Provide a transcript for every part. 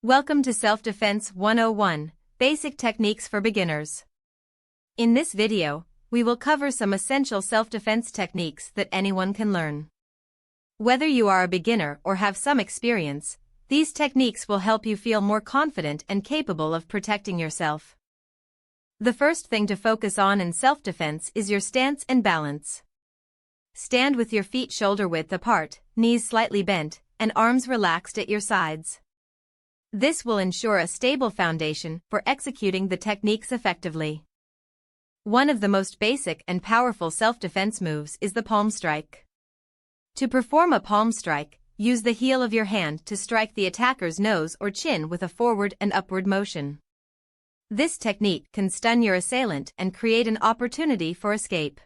Welcome to Self-Defense 101, Basic Techniques for Beginners. In this video, we will cover some essential self-defense techniques that anyone can learn. Whether you are a beginner or have some experience, these techniques will help you feel more confident and capable of protecting yourself. The first thing to focus on in self-defense is your stance and balance. Stand with your feet shoulder-width apart, knees slightly bent, and arms relaxed at your sides. This will ensure a stable foundation for executing the techniques effectively. One of the most basic and powerful self-defense moves is the palm strike. To perform a palm strike, use the heel of your hand to strike the attacker's nose or chin with a forward and upward motion. This technique can stun your assailant and create an opportunity for escape.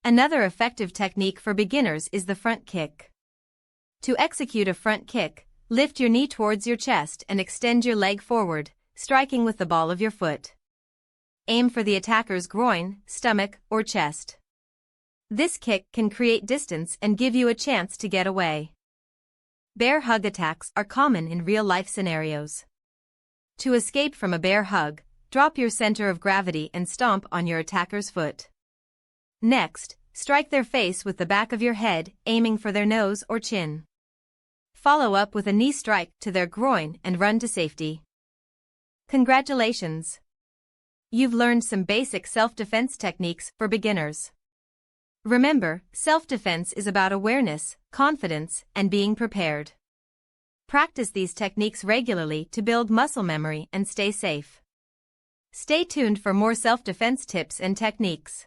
Another effective technique for beginners is the front kick. To execute a front kick, lift your knee towards your chest and extend your leg forward, striking with the ball of your foot. Aim for the attacker's groin, stomach, or chest. This kick can create distance and give you a chance to get away. Bear hug attacks are common in real-life scenarios. To escape from a bear hug, drop your center of gravity and stomp on your attacker's foot. Next, strike their face with the back of your head, aiming for their nose or chin. Follow up with a knee strike to their groin and run to safety. Congratulations! You've learned some basic self-defense techniques for beginners. Remember, self-defense is about awareness, confidence, and being prepared. Practice these techniques regularly to build muscle memory and stay safe. Stay tuned for more self-defense tips and techniques.